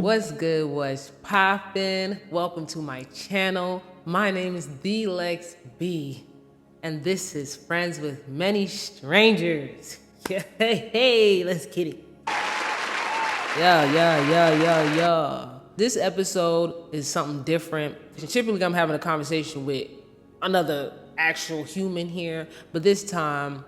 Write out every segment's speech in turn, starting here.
What's good? What's poppin'? Welcome to my channel. My name is TheeLexxB, and this is Friends with Many Strangers. Hey, let's get it. Yeah. This episode is something different. Typically, I'm having a conversation with another actual human here, but this time,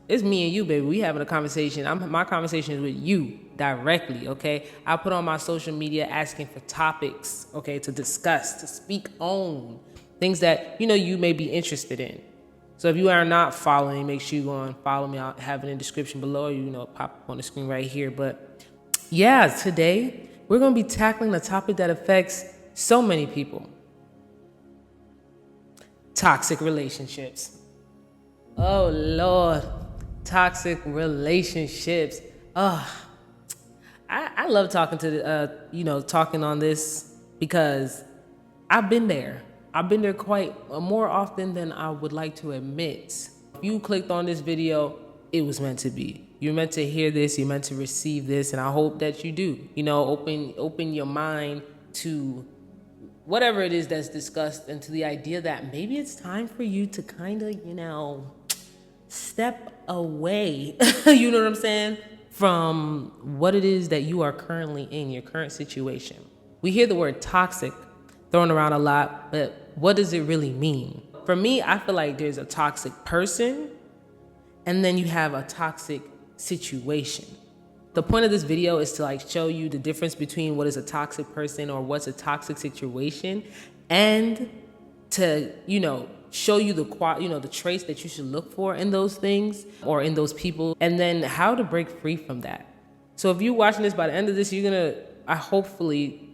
it's me and you, baby. We having a conversation. My conversation is with you directly, okay? I put on my social media asking for topics, okay, to discuss, to speak on things that, you may be interested in. So if you are not following, make sure you go and follow me. I'll have it in the description below, pop up on the screen right here. But yeah, today we're going to be tackling a topic that affects so many people. Toxic relationships. Oh, Lord. Toxic relationships. I love talking to talking on this because I've been there. I've been there quite more often than I would like to admit. If you clicked on this video, it was meant to be. You're meant to hear this. You're meant to receive this, and I hope that you do. Open your mind to whatever it is that's discussed, and to the idea that maybe it's time for you to kind of, step away, you know what I'm saying, from what it is that you are currently in, your current situation. We hear the word toxic thrown around a lot, but what does it really mean? For me, I feel like there's a toxic person, and then you have a toxic situation. The point of this video is to show you the difference between what is a toxic person or what's a toxic situation, and to, show you the traits that you should look for in those things or in those people, and then how to break free from that. So if you're watching this, by the end of this, you're gonna, I hopefully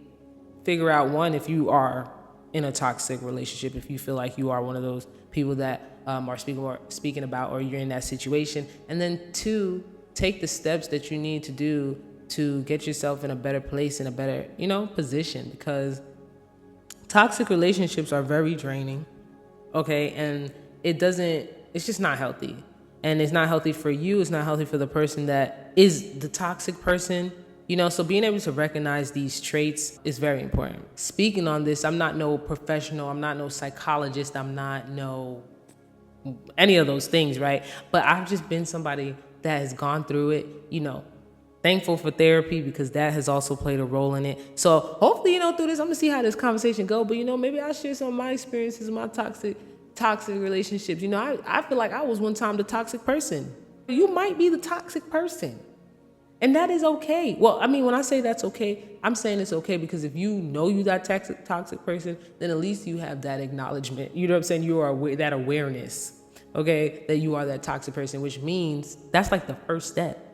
figure out, one, if you are in a toxic relationship, if you feel like you are one of those people that are speaking about, or you're in that situation, and then two, take the steps that you need to do to get yourself in a better place, in a better, position, because toxic relationships are very draining. Okay, and it's just not healthy. And it's not healthy for you, it's not healthy for the person that is the toxic person, so being able to recognize these traits is very important. Speaking on this, I'm not no professional, I'm not no psychologist, I'm not no any of those things, right? But I've just been somebody that has gone through it, thankful for therapy because that has also played a role in it. So hopefully, through this, I'm gonna see how this conversation go. But maybe I'll share some of my experiences, my toxic relationships. I feel like I was one time the toxic person. You might be the toxic person, and that is okay. Well, I mean, when I say that's okay, I'm saying it's okay because if you know you that toxic person, then at least you have that acknowledgement. You know what I'm saying? You are aware, that awareness, okay, that you are that toxic person, which means that's like the first step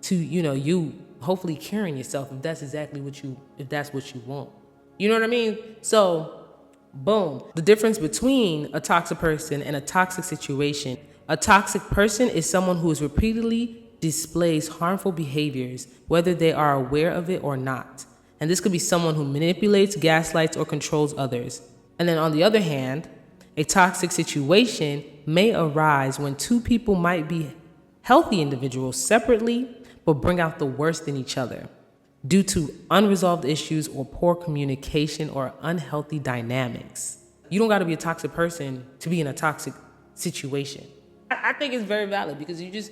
to, you hopefully curing yourself if that's what you want. You know what I mean? So, boom. The difference between a toxic person and a toxic situation. A toxic person is someone who is repeatedly displays harmful behaviors, whether they are aware of it or not. And this could be someone who manipulates, gaslights, or controls others. And then on the other hand, a toxic situation may arise when two people might be healthy individuals separately, but bring out the worst in each other due to unresolved issues or poor communication or unhealthy dynamics. You don't got to be a toxic person to be in a toxic situation. I think it's very valid because you just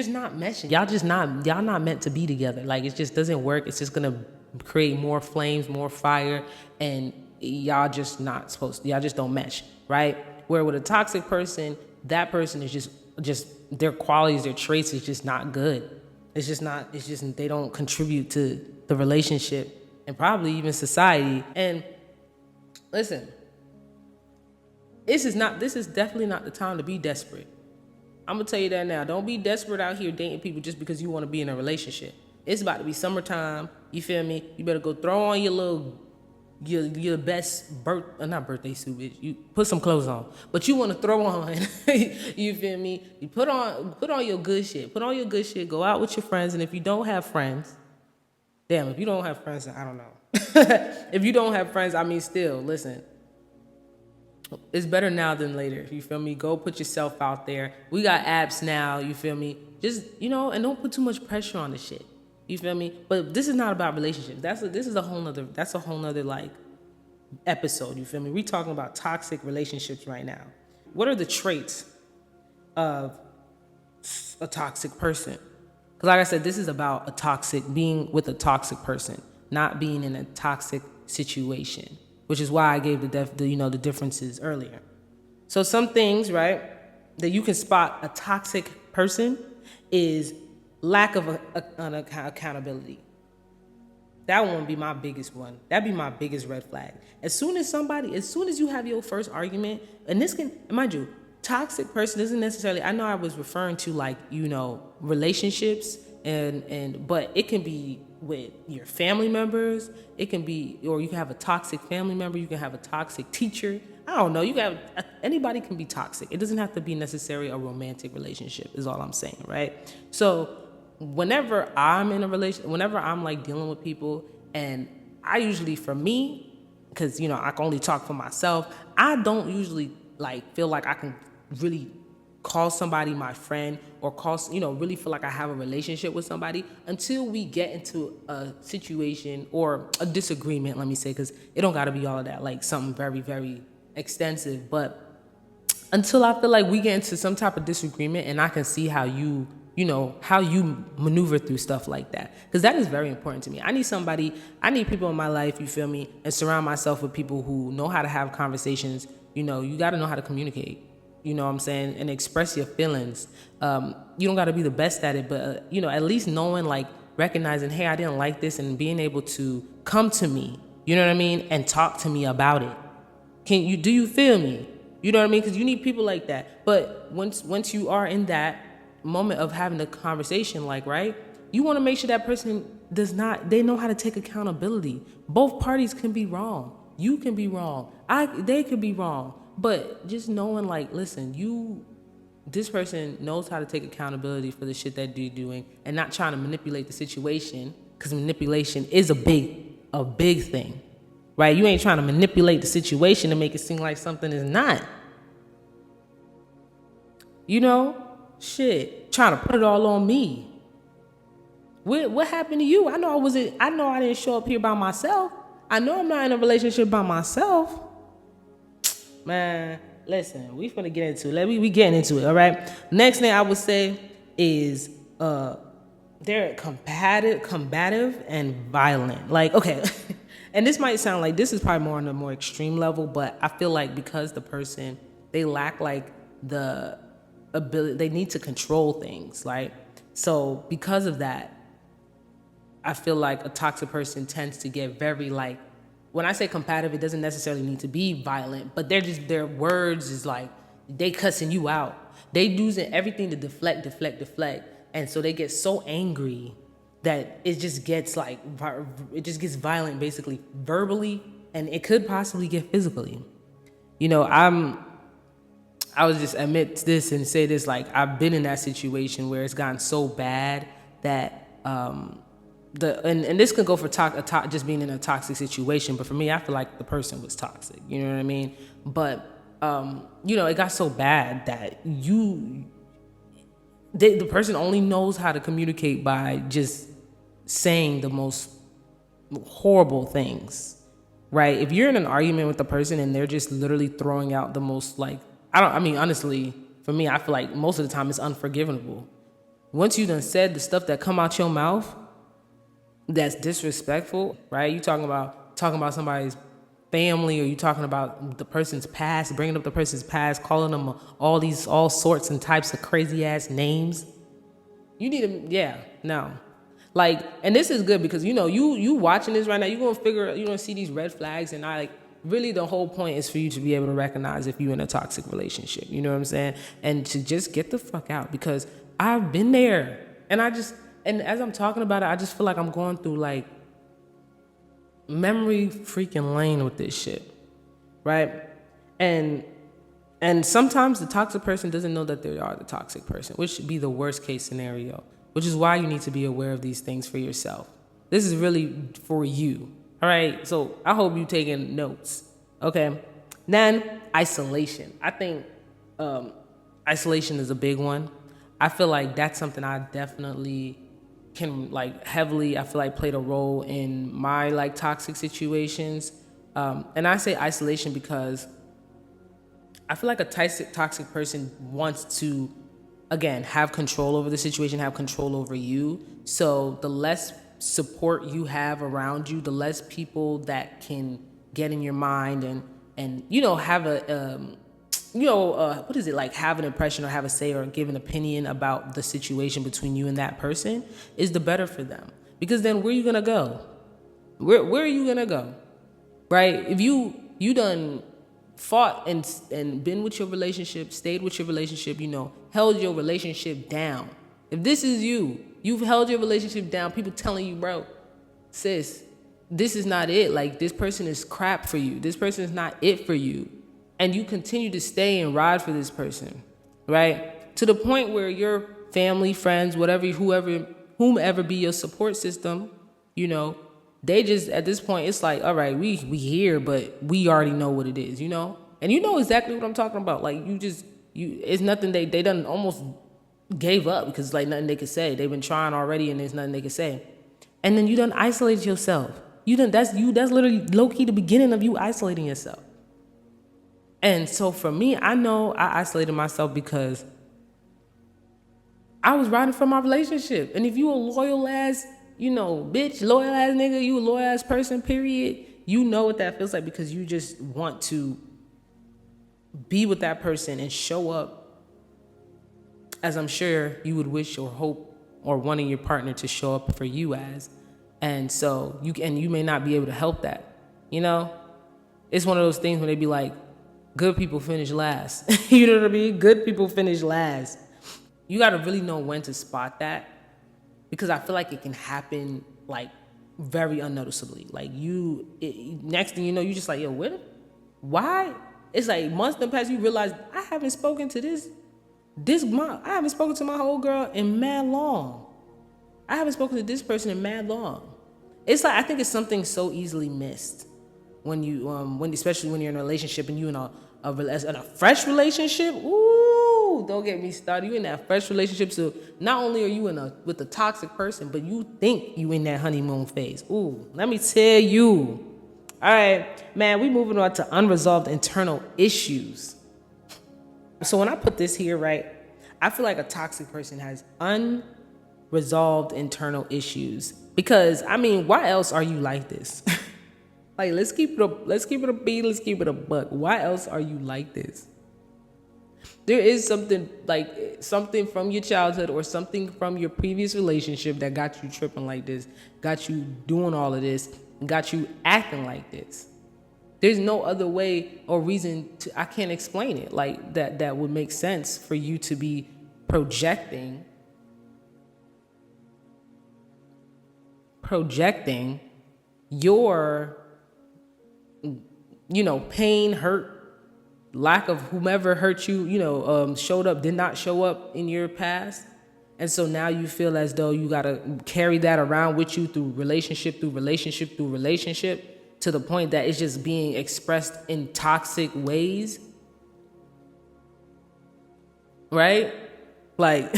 not meshing. Y'all not meant to be together. It just doesn't work. It's just gonna create more flames, more fire, and y'all just don't mesh, right? Where with a toxic person, that person is just their qualities, their traits is just not good. They don't contribute to the relationship and probably even society. And listen, this is definitely not the time to be desperate. I'm gonna tell you that now. Don't be desperate out here dating people just because you want to be in a relationship. It's about to be summertime. You feel me? You better go throw on your best not birthday suit, bitch. You put some clothes on, but you want to throw on. You feel me? You put on your good shit. Put on your good shit. Go out with your friends, and if you don't have friends, if you don't have friends, I don't know. If you don't have friends, I mean, still, listen. It's better now than later. You feel me? Go put yourself out there. We got apps now. You feel me? Just and don't put too much pressure on the shit. You feel me? But this is not about relationships. This is a whole nother like episode. You feel me? We talking about toxic relationships right now. What are the traits of a toxic person? Because like I said, this is about being with a toxic person, not being in a toxic situation, which is why I gave the differences earlier. So some things, right, that you can spot a toxic person is lack of accountability. That one would be my biggest one. That'd be my biggest red flag. As soon as you have your first argument, and this can, mind you, toxic person isn't necessarily, I know I was referring to like, relationships but it can be with your family members. It can be, or you can have a toxic family member. You can have a toxic teacher. I don't know. Anybody can be toxic. It doesn't have to be necessarily a romantic relationship is all I'm saying, right? So whenever I'm in a relationship, whenever I'm like dealing with people, and I usually, for me, because, I can only talk for myself, I don't usually like feel like I can really call somebody my friend or really feel like I have a relationship with somebody until we get into a situation or a disagreement, let me say, because it don't got to be all of that, like something very, very extensive. But until I feel like we get into some type of disagreement and I can see how you maneuver through stuff like that. Because that is very important to me. I need people in my life, you feel me, and surround myself with people who know how to have conversations. You got to know how to communicate. You know what I'm saying? And express your feelings. You don't got to be the best at it, but, at least knowing, like, recognizing, hey, I didn't like this, and being able to come to me, you know what I mean, and talk to me about it. Do you feel me? You know what I mean? Because you need people like that. But once you are in that moment of having a conversation, like, right, you want to make sure that person they know how to take accountability. Both parties can be wrong. You can be wrong. They could be wrong. But just knowing, like, listen, this person knows how to take accountability for the shit that they're doing and not trying to manipulate the situation, because manipulation is a big thing, right? You ain't trying to manipulate the situation to make it seem like something is not. Shit, trying to put it all on me. What happened to you? I know I didn't show up here by myself. I know I'm not in a relationship by myself. Man, listen, we finna get into it. We getting into it, all right? Next thing I would say is they're combative and violent. Like, okay, and this might sound like this is probably more on a more extreme level, but I feel like because the person, they lack like the ability, they need to control things, right? So because of that, I feel like a toxic person tends to get very like, when I say combative, it doesn't necessarily need to be violent, but their words is like, they cussing you out. They using everything to deflect. And so they get so angry that it just gets violent, basically verbally, and it could possibly get physically. I was just admit this and say this, like, I've been in that situation where it's gotten so bad that, and this could go for just being in a toxic situation, but for me, I feel like the person was toxic. You know what I mean? But it got so bad that the person only knows how to communicate by just saying the most horrible things, right? If you're in an argument with the person and they're just literally throwing out the most, like, honestly, for me, I feel like most of the time it's unforgivable. Once you done said the stuff that come out your mouth that's disrespectful, right? You talking about somebody's family, or you talking about the person's past, bringing up the person's past, calling them all sorts and types of crazy ass names. You need to, no. Like, and this is good because, you watching this right now, you're going to see these red flags, and really the whole point is for you to be able to recognize if you're in a toxic relationship. You know what I'm saying? And to just get the fuck out, because I've been there, and as I'm talking about it, I just feel like I'm going through like memory freaking lane with this shit, right? And sometimes the toxic person doesn't know that they are the toxic person, which should be the worst case scenario, which is why you need to be aware of these things for yourself. This is really for you, all right? So I hope you're taking notes, okay? Then isolation. I think isolation is a big one. I feel like that's something I definitely can like heavily, I feel like, played a role in my like toxic situations. And I say isolation because I feel like a toxic person wants to, again, have control over the situation, have control over you. So the less support you have around you, the less people that can get in your mind and have a what is it, like, have an impression or have a say or give an opinion about the situation between you and that person, is the better for them. Because then where are you gonna go? Where are you gonna go? Right? If you done fought and been with your relationship, stayed with your relationship, held your relationship down. If this is you've held your relationship down, people telling you, bro, sis, this is not it. Like, this person is crap for you. This person is not it for you. And you continue to stay and ride for this person, right? To the point where your family, friends, whatever, whomever be your support system, they just, at this point, it's like, all right, we here, but we already know what it is, And you know exactly what I'm talking about. Like, it's nothing, they done almost gave up because like nothing they could say. They've been trying already and there's nothing they could say. And then you done isolated yourself. That's literally low-key the beginning of you isolating yourself. And so for me, I know I isolated myself because I was riding for my relationship. And if you a loyal ass, bitch, loyal ass nigga, you a loyal ass person, period, you know what that feels like, because you just want to be with that person and show up as I'm sure you would wish or hope or wanting your partner to show up for you as. And so you may not be able to help that, It's one of those things when they be like, good people finish last. You know what I mean? Good people finish last. You got to really know when to spot that, because I feel like it can happen like very unnoticeably. Like next thing you know, you just like, yo, why? It's like months done pass, you realize I haven't spoken to this month. I haven't spoken to my whole girl in mad long. I haven't spoken to this person in mad long. It's like, I think it's something so easily missed when you, especially when you're in a relationship and you in a fresh relationship. Ooh, don't get me started. You in that fresh relationship, so not only are you with a toxic person, but you think you in that honeymoon phase. Ooh, let me tell you. All right, man, we moving on to unresolved internal issues. So when I put this here, right, I feel like a toxic person has unresolved internal issues, because why else are you like this? Like, let's keep it a beat, let's keep it a buck. Why else are you like this? There is something from your childhood or something from your previous relationship that got you tripping like this, got you doing all of this, got you acting like this. There's no other way or reason I can't explain it like that would make sense for you to be projecting your pain, hurt, lack of whomever hurt you, did not show up in your past. And so now you feel as though you got to carry that around with you through relationship, to the point that it's just being expressed in toxic ways. Right? Like,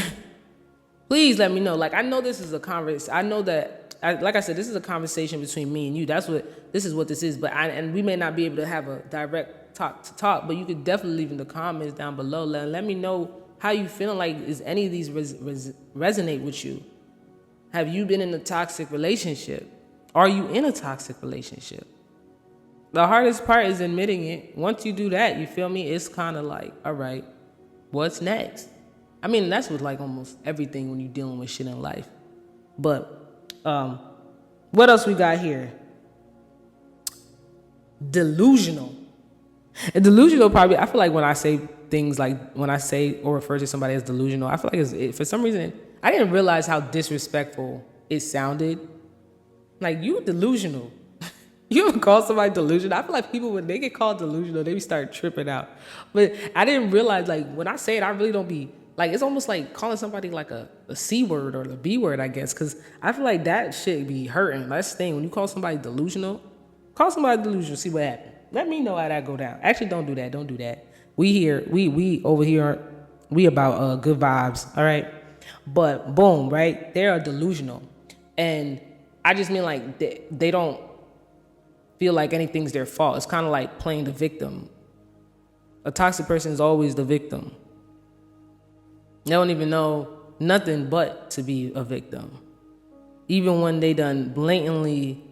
please let me know. Like, I know this is a conversation. I know that, like I said, this is a conversation between me and you. This is what this is. And we may not be able to have a direct talk, but you could definitely leave in the comments down below. Let me know how you feeling. Like, is any of these resonate with you? Have you been in a toxic relationship? Are you in a toxic relationship? The hardest part is admitting it. Once you do that, you feel me? It's kind of like, all right, what's next? That's with like almost everything when you're dealing with shit in life. But what else we got here? Delusional. And delusional, probably, I feel like when I say things like, when I say or refer to somebody as delusional, I feel like for some reason, I didn't realize how disrespectful it sounded. Like, you delusional. You ever call somebody delusional? I feel like people, when they get called delusional, they start tripping out. But I didn't realize, like, when I say it, I really don't be, like, it's almost like calling somebody like a C word or a B word, I guess. Because I feel like that shit be hurting. That's the thing. When you call somebody delusional, see what happens. Let me know how that go down. Actually, don't do that. We over here, we about good vibes, all right? But boom, right? They are delusional. And I just mean like they don't feel like anything's their fault. It's kind of like playing the victim. A toxic person is always the victim. They don't even know nothing but to be a victim. Even when they done blatantly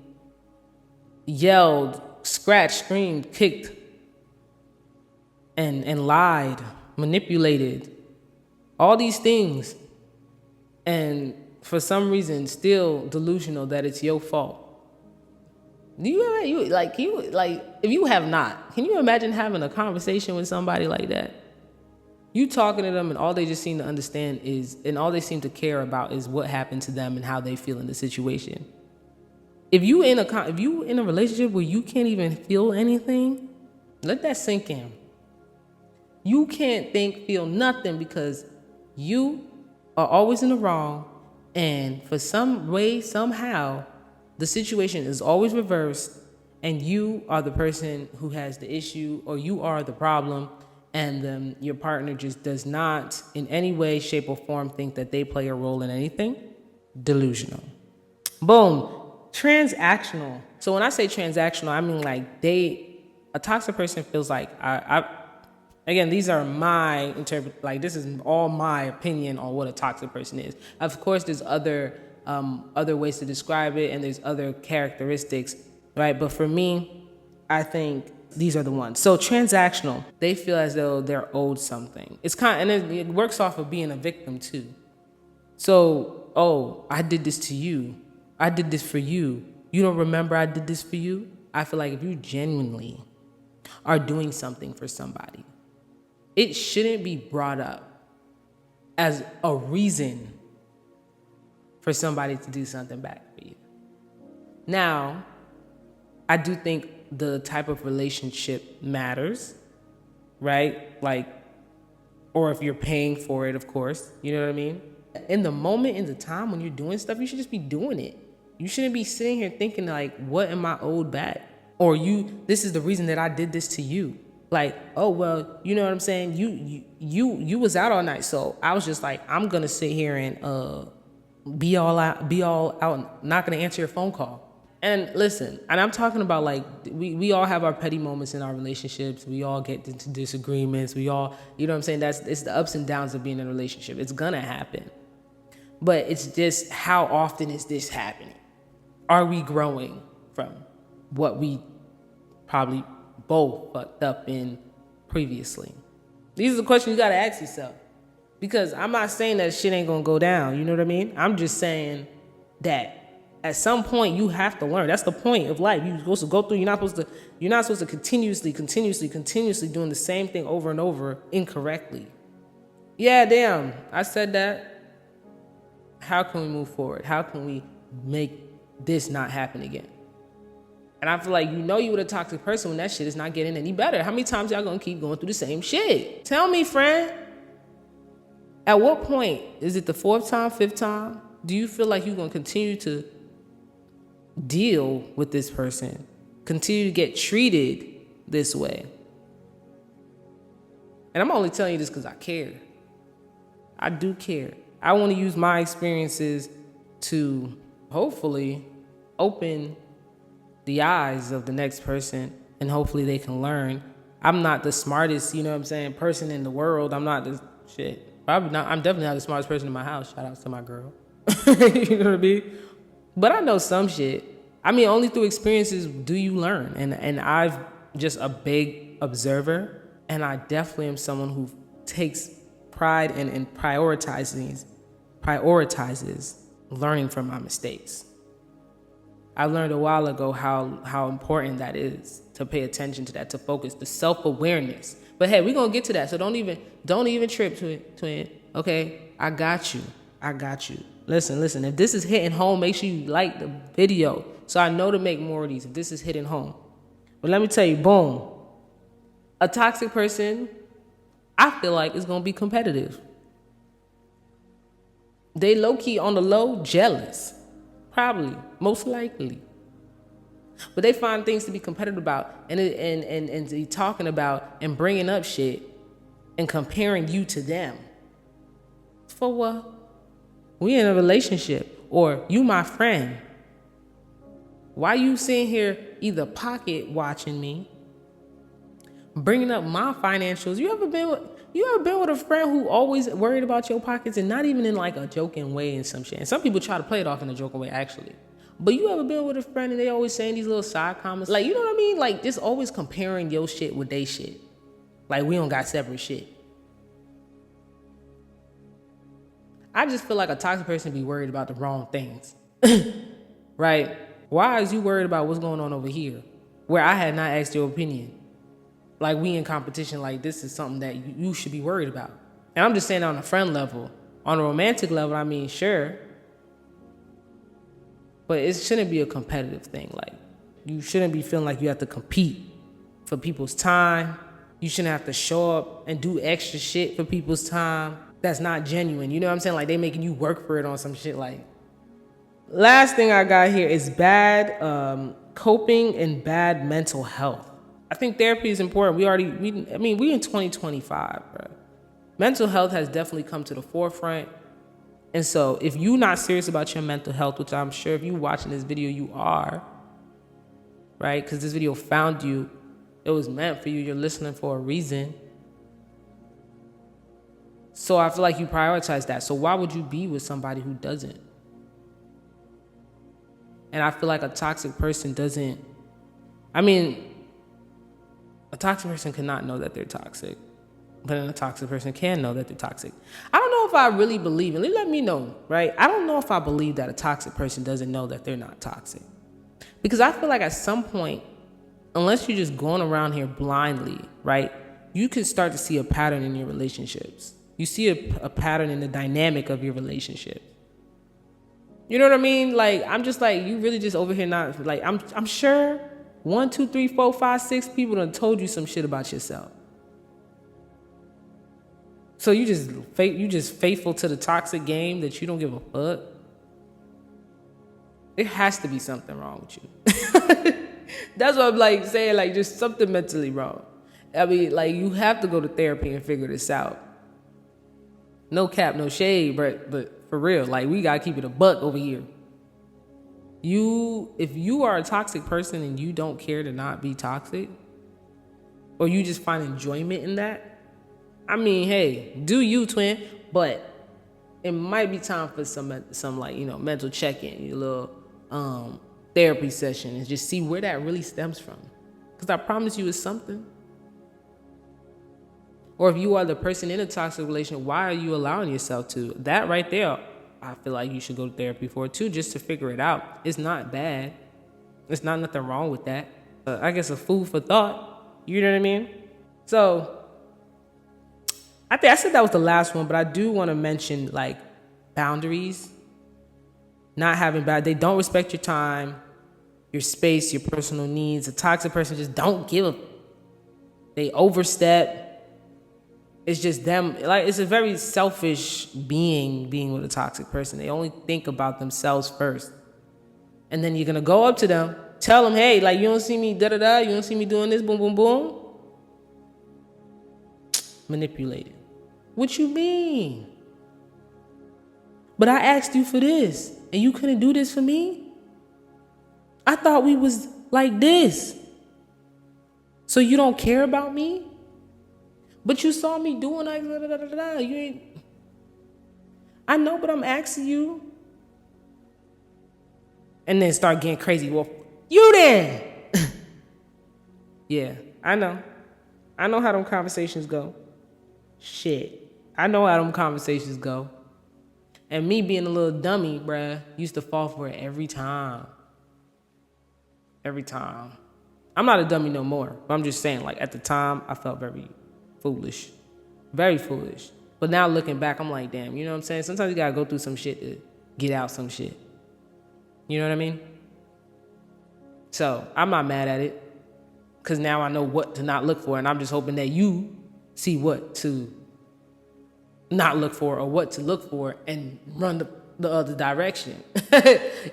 yelled, scratched, screamed, kicked, and lied, manipulated, all these things, and for some reason still delusional that it's your fault. Do you if you have not, can you imagine having a conversation with somebody like that? You talking to them and all they just seem to understand is, and all they seem to care about is what happened to them and how they feel in the situation. If you in a relationship where you can't even feel anything, let that sink in. You can't feel nothing because you are always in the wrong, and for some way, somehow, the situation is always reversed, and you are the person who has the issue, or you are the problem, and then your partner just does not in any way, shape, or form think that they play a role in anything. Delusional. Boom. Transactional. So when I say transactional, I mean like a toxic person feels like again, these are my this is all my opinion on what a toxic person is. Of course, there's other ways to describe it, and there's other characteristics, right? But for me, I think these are the ones. So transactional, they feel as though they're owed something. It's and it works off of being a victim too. So, oh, I did this to you. I did this for you. You don't remember I did this for you? I feel like if you genuinely are doing something for somebody, it shouldn't be brought up as a reason for somebody to do something back for you. Now, I do think the type of relationship matters, right? Or if you're paying for it, of course, you know what I mean? In the moment, in the time when you're doing stuff, you should just be doing it. You shouldn't be sitting here thinking like, what am I owed back? Or this is the reason that I did this to you. Like, oh, well, you know what I'm saying? You was out all night. So I was just like, I'm going to sit here and be all out, not going to answer your phone call. And listen, and I'm talking about like, we all have our petty moments in our relationships. We all get into disagreements. We all, you know what I'm saying? It's the ups and downs of being in a relationship. It's going to happen. But it's just, how often is this happening? Are we growing from what we probably both fucked up in previously? These are the questions you got to ask yourself. Because I'm not saying that shit ain't going to go down. You know what I mean? I'm just saying that at some point you have to learn. That's the point of life. You're supposed to go through. You're not supposed to continuously doing the same thing over and over incorrectly. Yeah, damn. I said that. How can we move forward? How can we make this not happen again? And I feel like you with a toxic person when that shit is not getting any better. How many times y'all gonna keep going through the same shit? Tell me, friend. At what point, is it the fourth time, fifth time? Do you feel like you're gonna continue to deal with this person? Continue to get treated this way? And I'm only telling you this because I care. I do care. I want to use my experiences to hopefully open the eyes of the next person, and hopefully they can learn. I'm not the smartest, person in the world. I'm not this shit. Probably not. I'm definitely not the smartest person in my house. Shout out to my girl. You know what I mean? But I know some shit. I mean, only through experiences do you learn. And I've just a big observer, and I definitely am someone who takes pride and prioritizes learning from my mistakes. I learned a while ago how important that is, to pay attention to that, to focus, the self-awareness. But hey, we're gonna get to that, so don't even trip to it, twin. Okay, I got you. Listen, if this is hitting home, make sure you like the video so I know to make more of these if this is hitting home. But let me tell you, boom, a toxic person, I feel like, is gonna be competitive. They low-key on the low, jealous. Probably, most likely. But they find things to be competitive about and to be talking about and bringing up shit and comparing you to them. For what? We in a relationship, or you my friend. Why you sitting here either pocket watching me, bringing up my financials? You ever been with a friend who always worried about your pockets, and not even in like a joking way and some shit? And some people try to play it off in a joking way, actually. But you ever been with a friend and they always saying these little side comments? Like, you know what I mean? Like, just always comparing your shit with they shit. Like, we don't got separate shit. I just feel like a toxic person be worried about the wrong things. Right? Why is you worried about what's going on over here, where I had not asked your opinion? Like, we in competition, like this is something that you should be worried about. And I'm just saying on a friend level. On a romantic level, I mean, sure. But it shouldn't be a competitive thing. Like, you shouldn't be feeling like you have to compete for people's time. You shouldn't have to show up and do extra shit for people's time. That's not genuine. You know what I'm saying? Like, they making you work for it on some shit. Like, last thing I got here is bad coping and bad mental health. I think therapy is important. We in 2025, bro. Mental health has definitely come to the forefront. And so if you're not serious about your mental health, which I'm sure if you're watching this video, you are, right? Because this video found you. It was meant for you. You're listening for a reason. So I feel like you prioritize that. So why would you be with somebody who doesn't? And I feel like a toxic person doesn't, a toxic person cannot know that they're toxic. But then a toxic person can know that they're toxic. I don't know if I really believe, and let me know, right? I don't know if I believe that a toxic person doesn't know that they're not toxic. Because I feel like at some point, unless you're just going around here blindly, right, you can start to see a pattern in your relationships. You see a pattern in the dynamic of your relationship. You know what I mean? Like, I'm just like, you really just over here not, like, I'm sure 1, 2, 3, 4, 5, 6 people done told you some shit about yourself. So you just faithful to the toxic game that you don't give a fuck? There has to be something wrong with you. That's what I'm like saying, like just something mentally wrong. I mean, like you have to go to therapy and figure this out. No cap, no shade, but for real, like we gotta keep it a buck over here. If you are a toxic person and you don't care to not be toxic, or you just find enjoyment in that, I mean, hey, do you, twin? But it might be time for some like, you know, mental check-in, your little therapy session, and just see where that really stems from. Because I promise you it's something. Or if you are the person in a toxic relationship, why are you allowing yourself to? That right there, I feel like you should go to therapy for too, just to figure it out. It's not bad. It's not nothing wrong with that. I guess a food for thought. You know what I mean? So I said that was the last one, but I do want to mention like boundaries. Not having they don't respect your time, your space, your personal needs. A toxic person just don't give they overstep. It's just them. Like, it's a very selfish being with a toxic person. They only think about themselves first. And then you're going to go up to them, tell them, hey, like, you don't see me da-da-da, you don't see me doing this, boom, boom, boom. Manipulated. What you mean? But I asked you for this, and you couldn't do this for me? I thought we was like this. So you don't care about me? But you saw me doing like da, da, da, da, da. You ain't. I know, but I'm asking you. And then start getting crazy. Well, you then. Yeah, I know. I know how them conversations go. Shit. I know how them conversations go. And me being a little dummy, bruh, used to fall for it every time. Every time. I'm not a dummy no more. But I'm just saying, like, at the time, I felt very foolish. Very foolish. But now looking back, I'm like, damn, you know what I'm saying? Sometimes you gotta go through some shit to get out some shit. You know what I mean? So, I'm not mad at it. Because now I know what to not look for. And I'm just hoping that you see what to not look for or what to look for and run the other direction.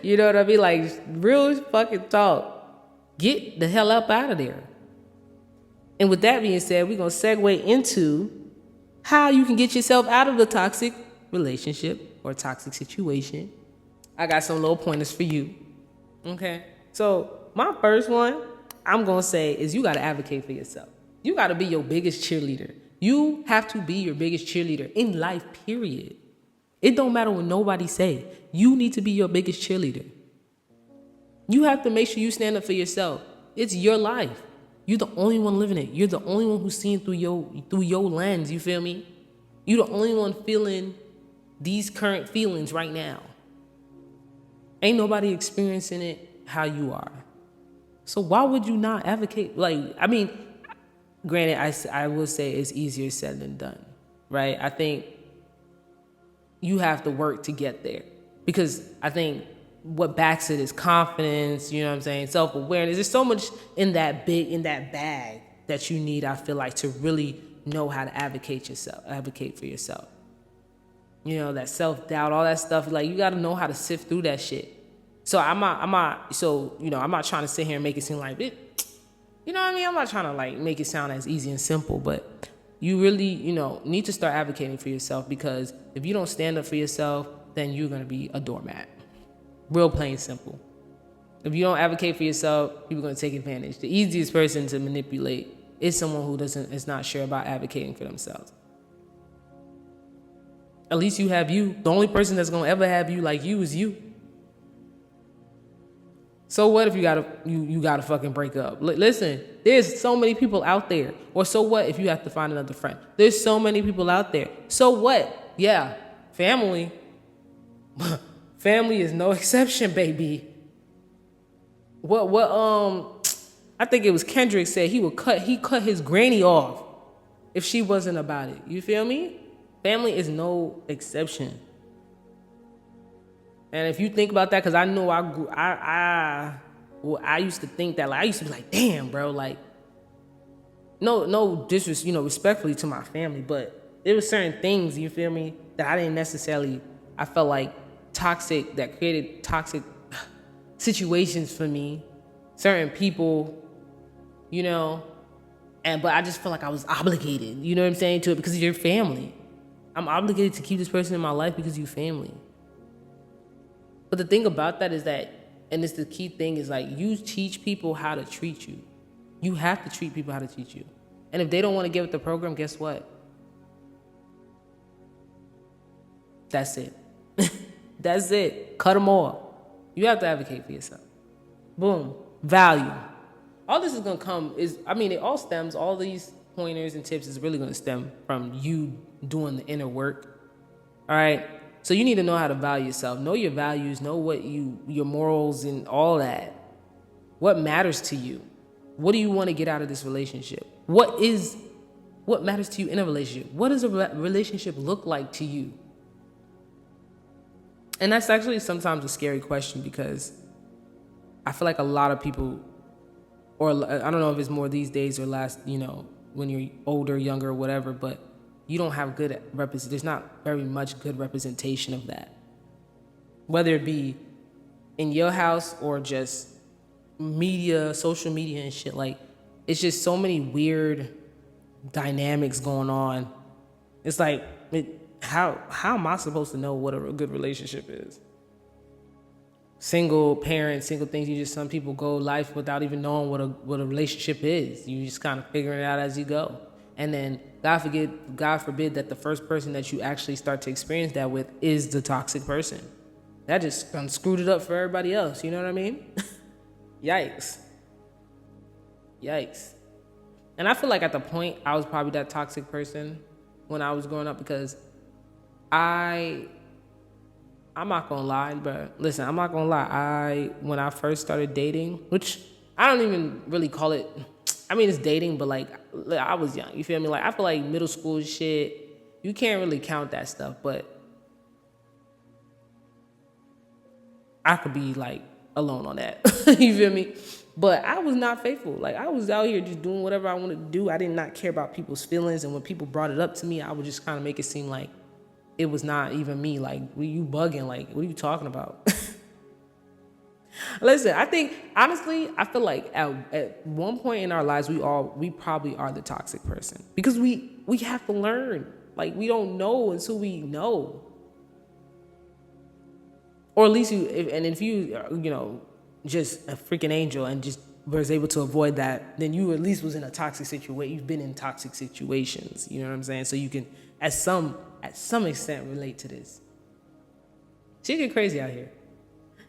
You know what I mean? Like, real fucking talk. Get the hell up out of there. And with that being said, we're going to segue into how you can get yourself out of the toxic relationship or toxic situation, I got some little pointers for you. Okay. So my first one I'm going to say is you got to advocate for yourself. You got to be your biggest cheerleader. You have to be your biggest cheerleader in life, period. It don't matter what nobody say. You need to be your biggest cheerleader. You have to make sure you stand up for yourself. It's your life. You're the only one living it. You're the only one who's seeing through your lens. You feel me? You're the only one feeling these current feelings right now. Ain't nobody experiencing it how you are. So why would you not advocate? Like, I mean, granted, I will say it's easier said than done, right? I think you have to work to get there, because I think what backs it is confidence, you know what I'm saying? Self-awareness. There's so much in that bag that you need, I feel like, to really know how to advocate for yourself. You know, that self-doubt, all that stuff, like you got to know how to sift through that shit. So I'm not trying to sit here and make it seem like it, you know what I mean? I'm not trying to like make it sound as easy and simple, but you really, need to start advocating for yourself, because if you don't stand up for yourself, then you're going to be a doormat. Real plain simple. If you don't advocate for yourself, people are going to take advantage. The easiest person to manipulate is someone who is not sure about advocating for themselves. At least you have you. The only person that's going to ever have you like you is you. So what if you gotta fucking break up? Listen, there's so many people out there. Or so what if you have to find another friend? There's so many people out there. So what? Yeah, family. Family is no exception, baby. I think it was Kendrick said he cut his granny off if she wasn't about it. You feel me? Family is no exception. And if you think about that, because I know I used to think that, like, I used to be like, damn, bro, like, no disrespect, respectfully to my family, but there were certain things, you feel me, that I didn't necessarily, I felt like that created toxic situations for me, certain people, but I just felt like I was obligated, you know what I'm saying, to it because of your family. I'm obligated to keep this person in my life because you're family. But the thing about that is that, and it's the key thing, is like you teach people how to treat you. You have to treat people how to treat you. And if they don't want to get with the program, guess what? That's it. That's it. Cut them off. You have to advocate for yourself. Boom. Value. All this is going to come all these pointers and tips is really going to stem from you doing the inner work. All right? So you need to know how to value yourself. Know your values. Know your morals and all that. What matters to you? What do you want to get out of this relationship? What matters to you in a relationship? What does a relationship look like to you? And that's actually sometimes a scary question, because I feel like a lot of people, or I don't know if it's more these days or last, when you're older, younger, whatever, but you don't have there's not very much good representation of that. Whether it be in your house or just media, social media and shit, like, it's just so many weird dynamics going on. It's like, how am I supposed to know what a good relationship is? Single parents, single things, some people go life without even knowing what a relationship is. You just kind of figuring it out as you go. And then God forbid that the first person that you actually start to experience that with is the toxic person. That just screwed it up for everybody else. You know what I mean? Yikes. And I feel like at the point I was probably that toxic person when I was growing up, because I'm not gonna lie, but listen, I'm not gonna lie. When I first started dating, which I don't even really call it, it's dating, but like, I was young, you feel me? Like, I feel like middle school shit, you can't really count that stuff, but I could be like alone on that. You feel me? But I was not faithful. Like, I was out here just doing whatever I wanted to do. I did not care about people's feelings, and when people brought it up to me, I would just kind of make it seem like it was not even me. Like, were you bugging? Like, what are you talking about? Listen, I think, honestly, I feel like at one point in our lives, we probably are the toxic person, because we have to learn. Like, we don't know until we know. Or at least if you, just a freaking angel and just was able to avoid that, then you at least was in a toxic situation. You've been in toxic situations. You know what I'm saying? So you can, at some extent, relate to this. Shit get crazy out here.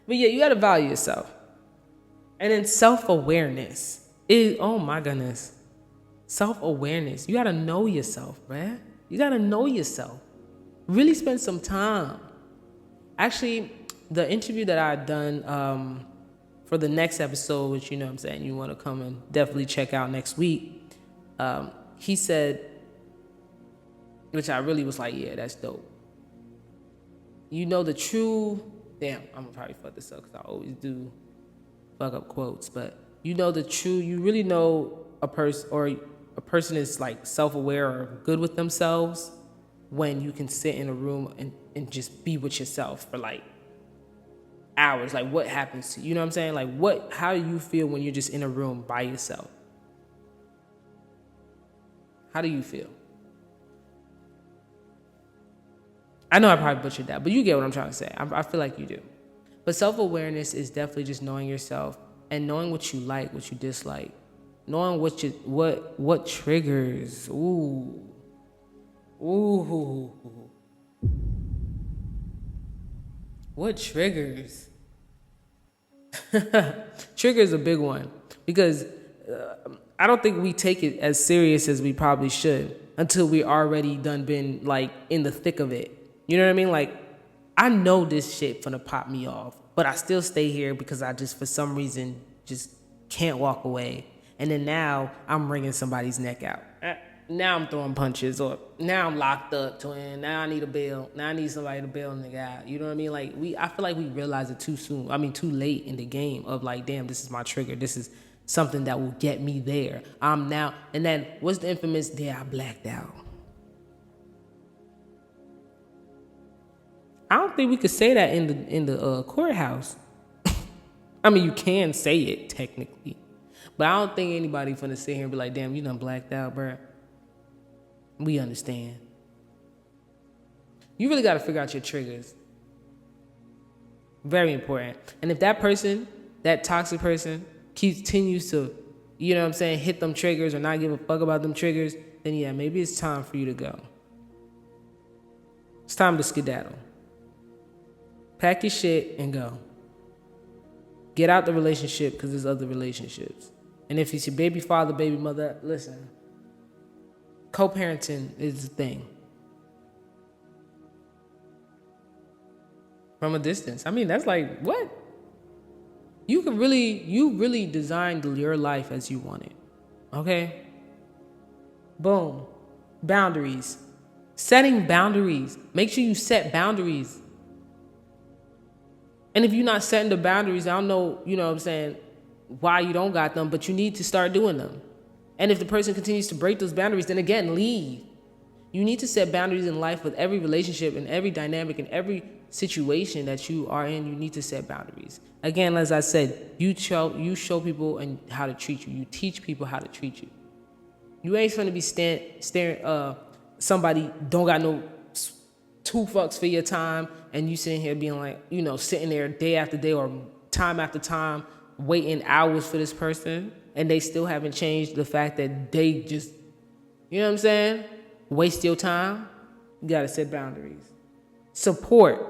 But yeah, you got to value yourself. And then self-awareness is, oh my goodness. Self-awareness. You got to know yourself, man. You got to know yourself. Really spend some time. Actually, the interview that I had done for the next episode, which you know what I'm saying, you want to come and definitely check out next week, he said, which I really was like, yeah, that's dope. You know the true, damn, I'm going to probably fuck this up because I always do fuck up quotes, but you really know a person is like self-aware or good with themselves when you can sit in a room and just be with yourself for like hours. Like what happens to you? You know what I'm saying? Like how do you feel when you're just in a room by yourself? How do you feel? I know I probably butchered that, but you get what I'm trying to say. I feel like you do. But self-awareness is definitely just knowing yourself and knowing what you like, what you dislike, knowing what triggers. Ooh. What triggers? Trigger is a big one because I don't think we take it as serious as we probably should until we already done been like in the thick of it. You know what I mean? Like, I know this shit finna pop me off, but I still stay here because I just, for some reason, just can't walk away. And then now I'm wringing somebody's neck out. Now I'm throwing punches, or now I'm locked up, twin. Now I need a bail. Now I need somebody to bail a nigga out. You know what I mean? Like, I feel like we realize it too soon. I mean, too late in the game of like, damn, this is my trigger. This is something that will get me there. I'm now, and then what's the infamous, yeah, I blacked out. I don't think we could say that in the courthouse. I mean, you can say it technically, but I don't think anybody finna sit here and be like, damn, you done blacked out, bruh. We understand. You really got to figure out your triggers. Very important. And if that person, that toxic person, continues to, you know what I'm saying, hit them triggers or not give a fuck about them triggers, then yeah, maybe it's time for you to go. It's time to skedaddle. Pack your shit and go. Get out the relationship because there's other relationships. And if it's your baby father, baby mother, listen. Co-parenting is the thing. From a distance. I mean, that's like, what? You really designed your life as you want it. Okay? Boom. Boundaries. Setting boundaries. Make sure you set boundaries. And if you're not setting the boundaries, I don't know, you know what I'm saying, why you don't got them, but you need to start doing them. And if the person continues to break those boundaries, then again, leave. You need to set boundaries in life with every relationship and every dynamic and every situation that you are in. You need to set boundaries. Again, as I said, you show people and how to treat you. You teach people how to treat you. You ain't going to be staring somebody don't got no 2 fucks for your time, and you sitting here being like, you know, sitting there day after day or time after time waiting hours for this person, and they still haven't changed the fact that they just, you know what I'm saying, waste your time. You gotta set boundaries. Support.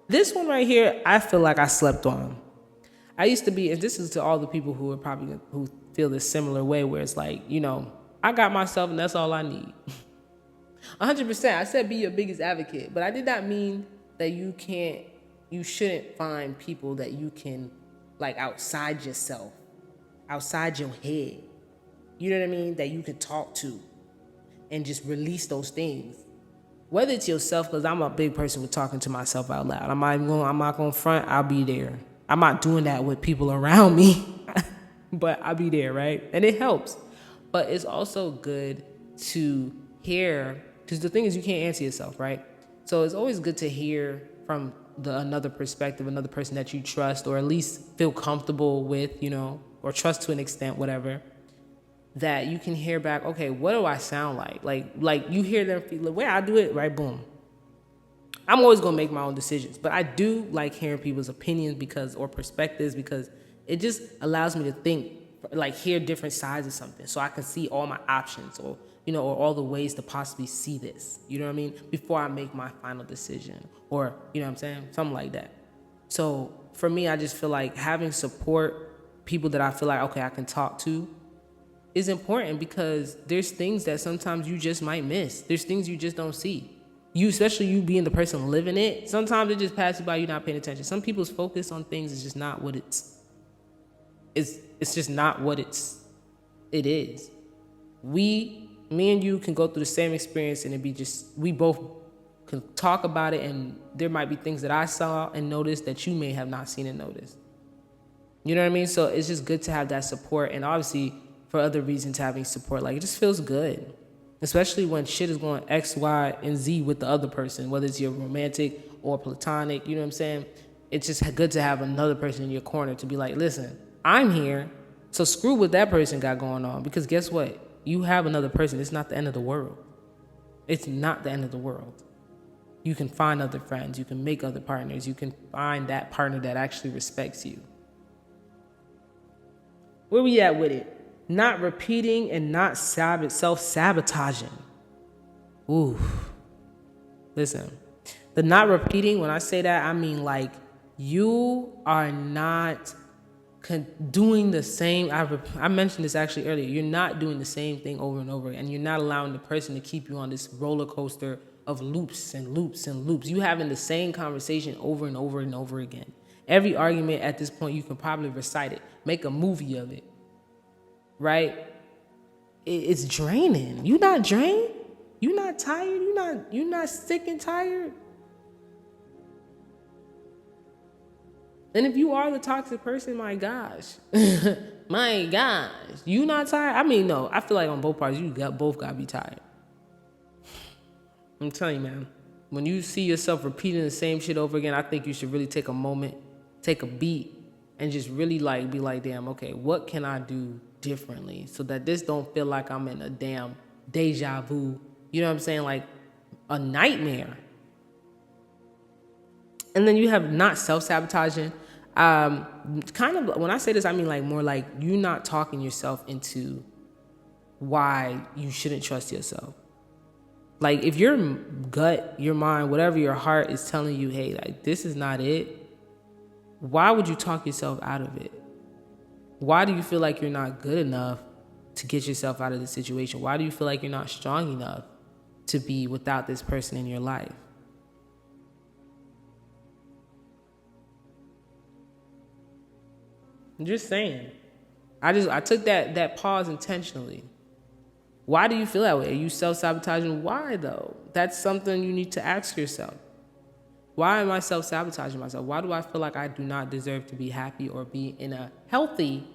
This one right here, I feel like I slept on. I used to be, and this is to all the people who feel this similar way, where it's like, you know, I got myself and that's all I need. 100%. I said be your biggest advocate, but I did not mean that you shouldn't find people that you can, like, outside yourself, outside your head. You know what I mean? That you can talk to and just release those things. Whether it's yourself, because I'm a big person with talking to myself out loud. I'm not going to front, I'll be there. I'm not doing that with people around me, but I'll be there, right? And it helps. But it's also good to hear, because the thing is, you can't answer yourself, right? So it's always good to hear from another perspective, another person that you trust, or at least feel comfortable with, you know, or trust to an extent, whatever, that you can hear back, okay, what do I sound like? Like you hear them feel the way I do it, right? Boom. I'm always going to make my own decisions, but I do like hearing people's opinions or perspectives, because it just allows me to think, like hear different sides of something, so I can see all my options, or or all the ways to possibly see this, you know what I mean, before I make my final decision, or you know what I'm saying, something like that. So for me, I just feel like having support, people that I feel like, okay, I can talk to, is important, because there's things that sometimes you just might miss. There's things you just don't see. You, especially you being the person living it, sometimes it just passes by you not paying attention. Some people's focus on things is just not what it's just not what it is. Me and you can go through the same experience, and we both can talk about it, and there might be things that I saw and noticed that you may have not seen and noticed. You know what I mean? So it's just good to have that support, and obviously for other reasons having support, like it just feels good. Especially when shit is going X, Y, and Z with the other person, whether it's your romantic or platonic, you know what I'm saying? It's just good to have another person in your corner to be like, listen, I'm here, so screw what that person got going on, because guess what? You have another person. It's not the end of the world. It's not the end of the world. You can find other friends. You can make other partners. You can find that partner that actually respects you. Where we at with it? Not repeating and not self-sabotaging. Ooh. Listen, the not repeating, when I say that, I mean like you are not doing the same. I mentioned this actually earlier. You're not doing the same thing over and over, and you're not allowing the person to keep you on this roller coaster of loops and loops and loops. You having the same conversation over and over and over again. Every argument at this point, you can probably recite it, make a movie of it. Right? It's draining. You not drained? You not tired? You not sick and tired? And if you are the toxic person, my gosh. My gosh. You not tired? I mean, no. I feel like on both parts, both got to be tired. I'm telling you, man. When you see yourself repeating the same shit over again, I think you should really take a moment, take a beat, and just really like be like, damn, okay, what can I do differently so that this don't feel like I'm in a damn deja vu, you know what I'm saying, like a nightmare. And then you have not self-sabotaging. Kind of, when I say this, I mean like more like you not talking yourself into why you shouldn't trust yourself. Like if your gut, your mind, whatever your heart is telling you, hey, like this is not it, why would you talk yourself out of it? Why do you feel like you're not good enough to get yourself out of the situation? Why do you feel like you're not strong enough to be without this person in your life? I'm just saying. I took that pause intentionally. Why do you feel that way? Are you self-sabotaging? Why though? That's something you need to ask yourself. Why am I self-sabotaging myself? Why do I feel like I do not deserve to be happy or be in a healthy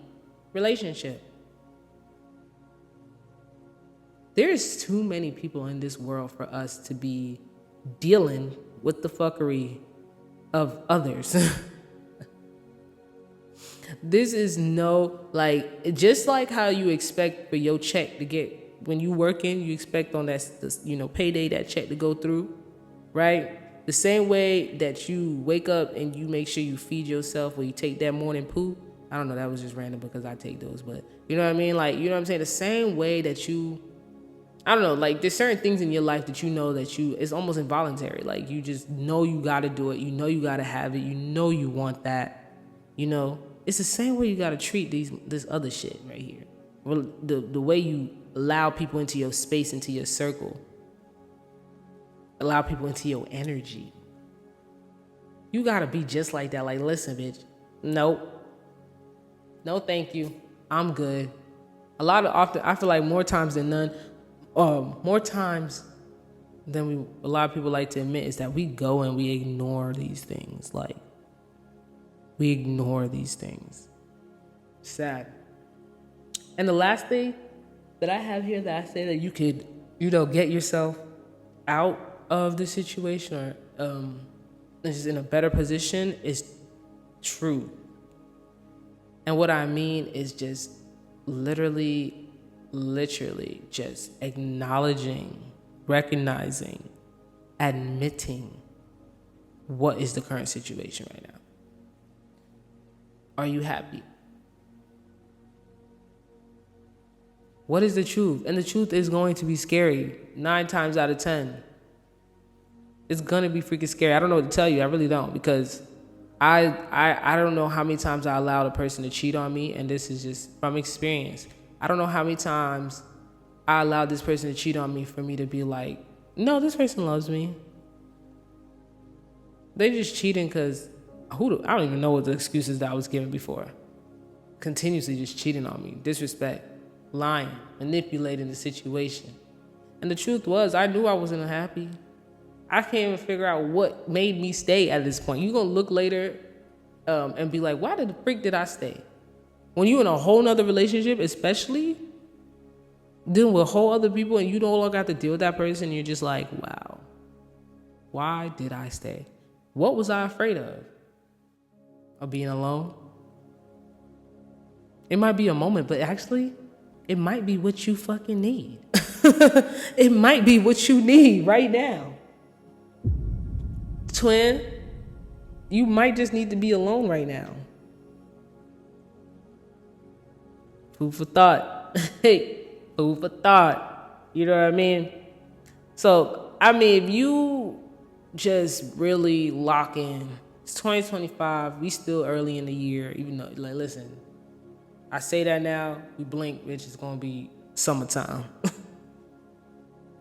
relationship? There's too many people in this world for us to be dealing with the fuckery of others. This is like, just like how you expect for your check to get, when you working, you expect on that, payday, that check to go through, right? The same way that you wake up and you make sure you feed yourself or you take that morning poo. I don't know, that was just random because I take those, but you know what I mean? Like, you know what I'm saying? The same way that I don't know, like there's certain things in your life that it's almost involuntary. Like you just know you gotta do it. You know you gotta have it. You know you want that. It's the same way you gotta treat this other shit right here. Well, the way you allow people into your space, into your circle. Allow people into your energy. You gotta be just like that. Like, listen, bitch. Nope. No, thank you. I'm good. I feel like more times than none, more times than a lot of people like to admit, is that we go and we ignore these things. Like, we ignore these things. Sad. And the last thing that I have here that I say that you could, get yourself out of the situation or is in a better position is truth. And what I mean is just literally just acknowledging, recognizing, admitting What is the current situation right now? Are you happy? What is the truth? And the truth is going to be scary. 9 times out of 10. It's going to be freaking scary. I don't know what to tell you. I really don't, because I don't know how many times I allowed a person to cheat on me, and this is just from experience. I don't know how many times I allowed this person to cheat on me for me to be like, no, this person loves me. They just cheating because I don't even know what the excuses that I was given before. Continuously just cheating on me, disrespect, lying, manipulating the situation. And the truth was, I knew I wasn't happy. I can't even figure out what made me stay at this point. You're going to look later and be like, why the freak did I stay? When you're in a whole nother relationship, especially dealing with whole other people, and you no longer have to deal with that person, you're just like, wow, why did I stay? What was I afraid of? Of being alone? It might be a moment, but actually, it might be what you fucking need. It might be what you need right now. Twin, you might just need to be alone right now. Food for thought. Hey, food for thought. You know what I mean? So, I mean, if you just really lock in, it's 2025, we still early in the year, even though, like, listen, I say that now, we blink, bitch, it's gonna be summertime.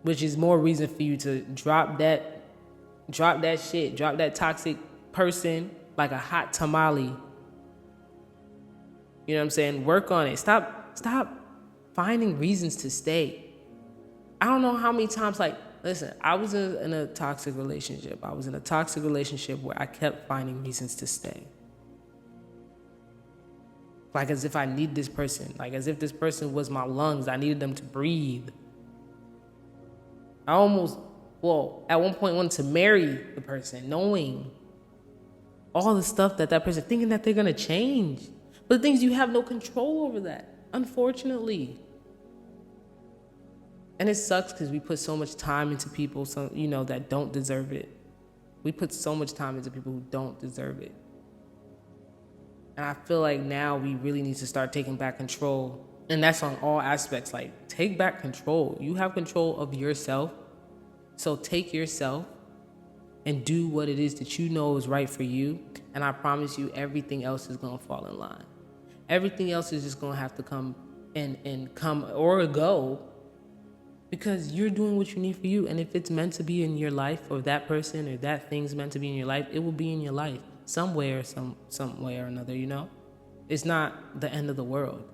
Which is more reason for you to drop that shit, drop that toxic person like a hot tamale. You know what I'm saying? Work on it. Stop finding reasons to stay. I don't know how many times, like, listen, I was in a toxic relationship. I was in a toxic relationship where I kept finding reasons to stay. Like as if I need this person. Like as if this person was my lungs. I needed them to breathe. I almost, at one point wanted to marry the person, knowing all the stuff that person, thinking that they're going to change. But the things, you have no control over that, unfortunately. And it sucks because we put so much time into people, that don't deserve it. We put so much time into people who don't deserve it. And I feel like now we really need to start taking back control. And that's on all aspects. Like, take back control. You have control of yourself. So take yourself and do what it is that you know is right for you. And I promise you, everything else is going to fall in line. Everything else is just going to have to come and come or go, because you're doing what you need for you. And if it's meant to be in your life, or that person or that thing's meant to be in your life, it will be in your life some way or some way or another, It's not the end of the world.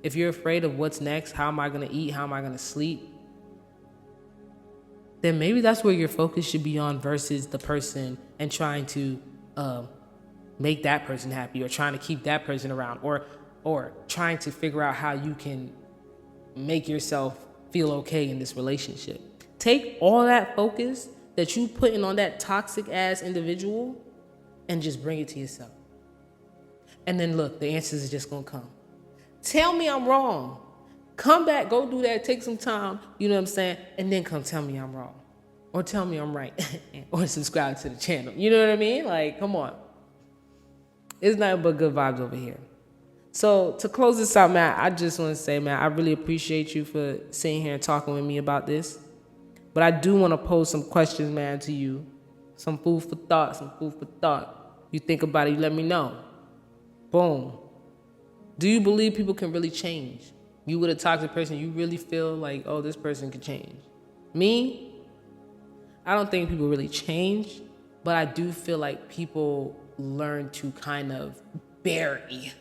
If you're afraid of what's next, how am I going to eat? How am I going to sleep? Then maybe that's where your focus should be on, versus the person and trying to make that person happy, or trying to keep that person around, or trying to figure out how you can make yourself feel okay in this relationship. Take all that focus that you putting on that toxic ass individual and just bring it to yourself. And then look, the answers are just gonna come. Tell me I'm wrong. Come back, go do that, take some time, you know what I'm saying? And then come tell me I'm wrong. Or tell me I'm right. Or subscribe to the channel. You know what I mean? Like, come on. It's nothing but good vibes over here. So to close this out, man, I just want to say, man, I really appreciate you for sitting here and talking with me about this. But I do want to pose some questions, man, to you. Some food for thought. You think about it, you let me know. Boom. Do you believe people can really change? You with a toxic person, you really feel like, oh, this person could change? Me, I don't think people really change, but I do feel like people learn to kind of bury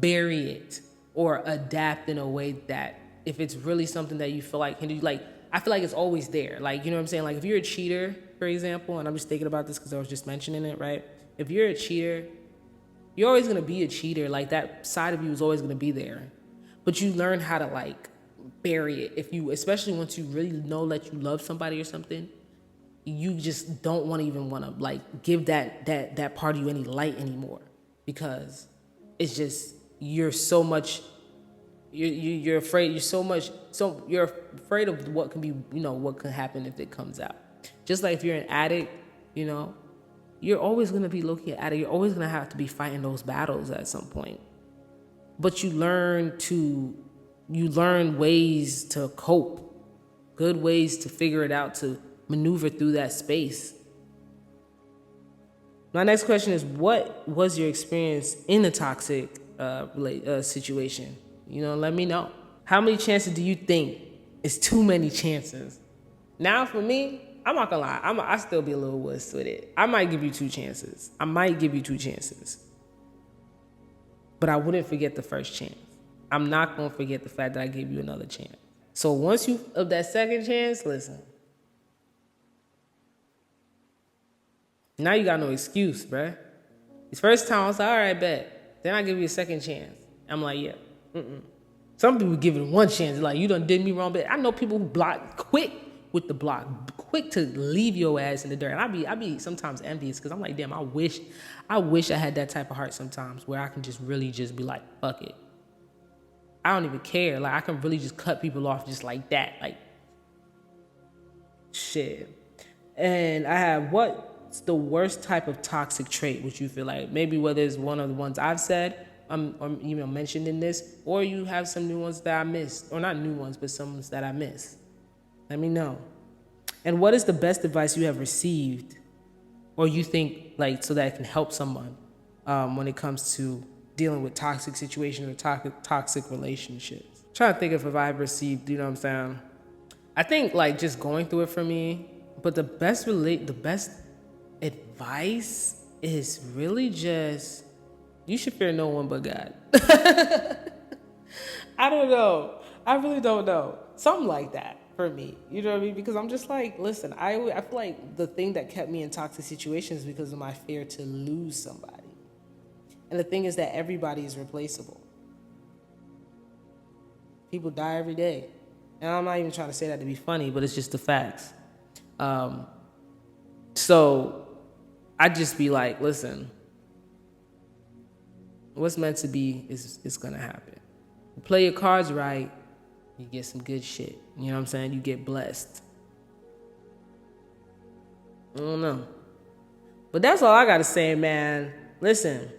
it, or adapt in a way that if it's really something that you feel like can do, like, I feel like it's always there. Like, you know what I'm saying? Like if you're a cheater, for example, and I'm just thinking about this because I was just mentioning it, right? If you're a cheater, you're always going to be a cheater. Like that side of you is always going to be there, but you learn how to like bury it. Especially once you really know that you love somebody or something, you just don't want to like give that part of you any light anymore, because it's just, you're so much, you're afraid, you're afraid of what can be, what can happen if it comes out. Just like if you're an addict, you know, you're always going to be low-key an addict. You're always going to have to be fighting those battles at some point. But you learn ways to cope, good ways to figure it out, to maneuver through that space. My next question is, what was your experience in a toxic situation? You know, let me know. How many chances do you think is too many chances? Now, for me, I'm not gonna lie, I still be a little wuss with it. I might give you 2 chances. But I wouldn't forget the first chance. I'm not gonna forget the fact that I gave you another chance. So once you of that second chance, listen. Now you got no excuse, bruh. This first time I was like, all right, bet. Then I give you a second chance. I'm like, yeah. Some people give it 1 chance. Like, you done did me wrong, but I know people who block quick with the block, quick to leave your ass in the dirt. And I be sometimes envious because I'm like, damn, I wish I had that type of heart sometimes where I can just really just be like, fuck it. I don't even care. Like, I can really just cut people off just like that. Like, shit. And I have, what's the worst type of toxic trait which you feel like? Maybe whether it's one of the ones I've said, or mentioned in this, or you have some new ones that I missed. Or not new ones, but some ones that I missed. Let me know. And what is the best advice you have received, or you think, like, so that it can help someone when it comes to dealing with toxic situations or toxic relationships? I'm trying to think if I've received, you know what I'm saying? I think, like, just going through it for me, but the best advice is really just, you should fear no one but God. I don't know. I really don't know. Something like that for me. You know what I mean? Because I'm just like, listen, I feel like the thing that kept me in toxic situations is because of my fear to lose somebody. And the thing is that everybody is replaceable. People die every day. And I'm not even trying to say that to be funny, but it's just the facts. So I just be like, listen, what's meant to be is going to happen. You play your cards right, you get some good shit. You know what I'm saying? You get blessed. I don't know. But that's all I got to say, man. Listen,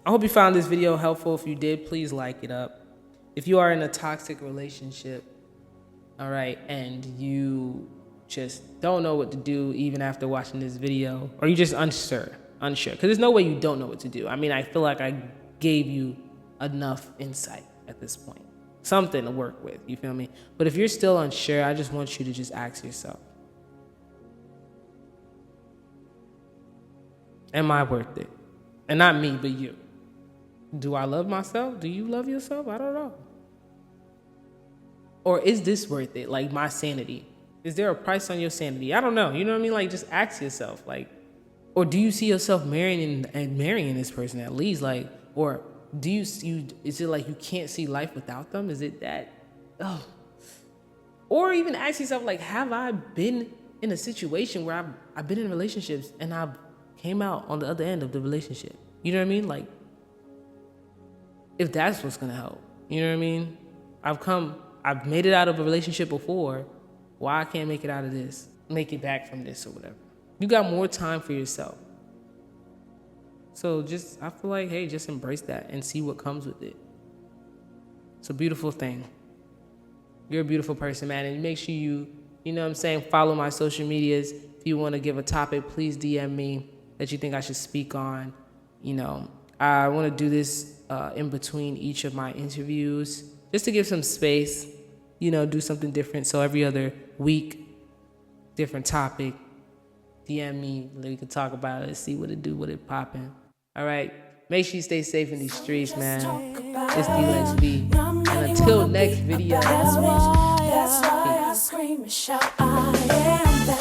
I hope you found this video helpful. If you did, please like it up. If you are in a toxic relationship, all right, and you just don't know what to do even after watching this video, or you're just unsure, because there's no way you don't know what to do. I mean, I feel like I gave you enough insight at this point. Something to work with, you feel me? But if you're still unsure, I just want you to just ask yourself, am I worth it? And not me, but you. Do I love myself? Do you love yourself? I don't know. Or is this worth it? Like, my sanity. Is there a price on your sanity? I don't know. You know what I mean? Like, just ask yourself, like, or do you see yourself marrying this person at least? Like, or do is it like you can't see life without them? Is it that? Oh. Or even ask yourself, like, have I been in a situation where I've been in relationships and I came out on the other end of the relationship? You know what I mean? Like, if that's what's gonna help, you know what I mean? I've made it out of a relationship before. Why I can't make it out of this? Make it back from this or whatever. You got more time for yourself. So I feel like, hey, just embrace that and see what comes with it. It's a beautiful thing. You're a beautiful person, man. And make sure you know what I'm saying, follow my social medias. If you want to give a topic, please DM me that you think I should speak on. You know, I want to do this in between each of my interviews, just to give some space, you know, do something different. So every other week, different topic, DM me, we can talk about it, see what it do, what it poppin'. All right, make sure you stay safe in these streets, man. It's TheeLexxB. And until next video. That's why I scream and shout, I am that.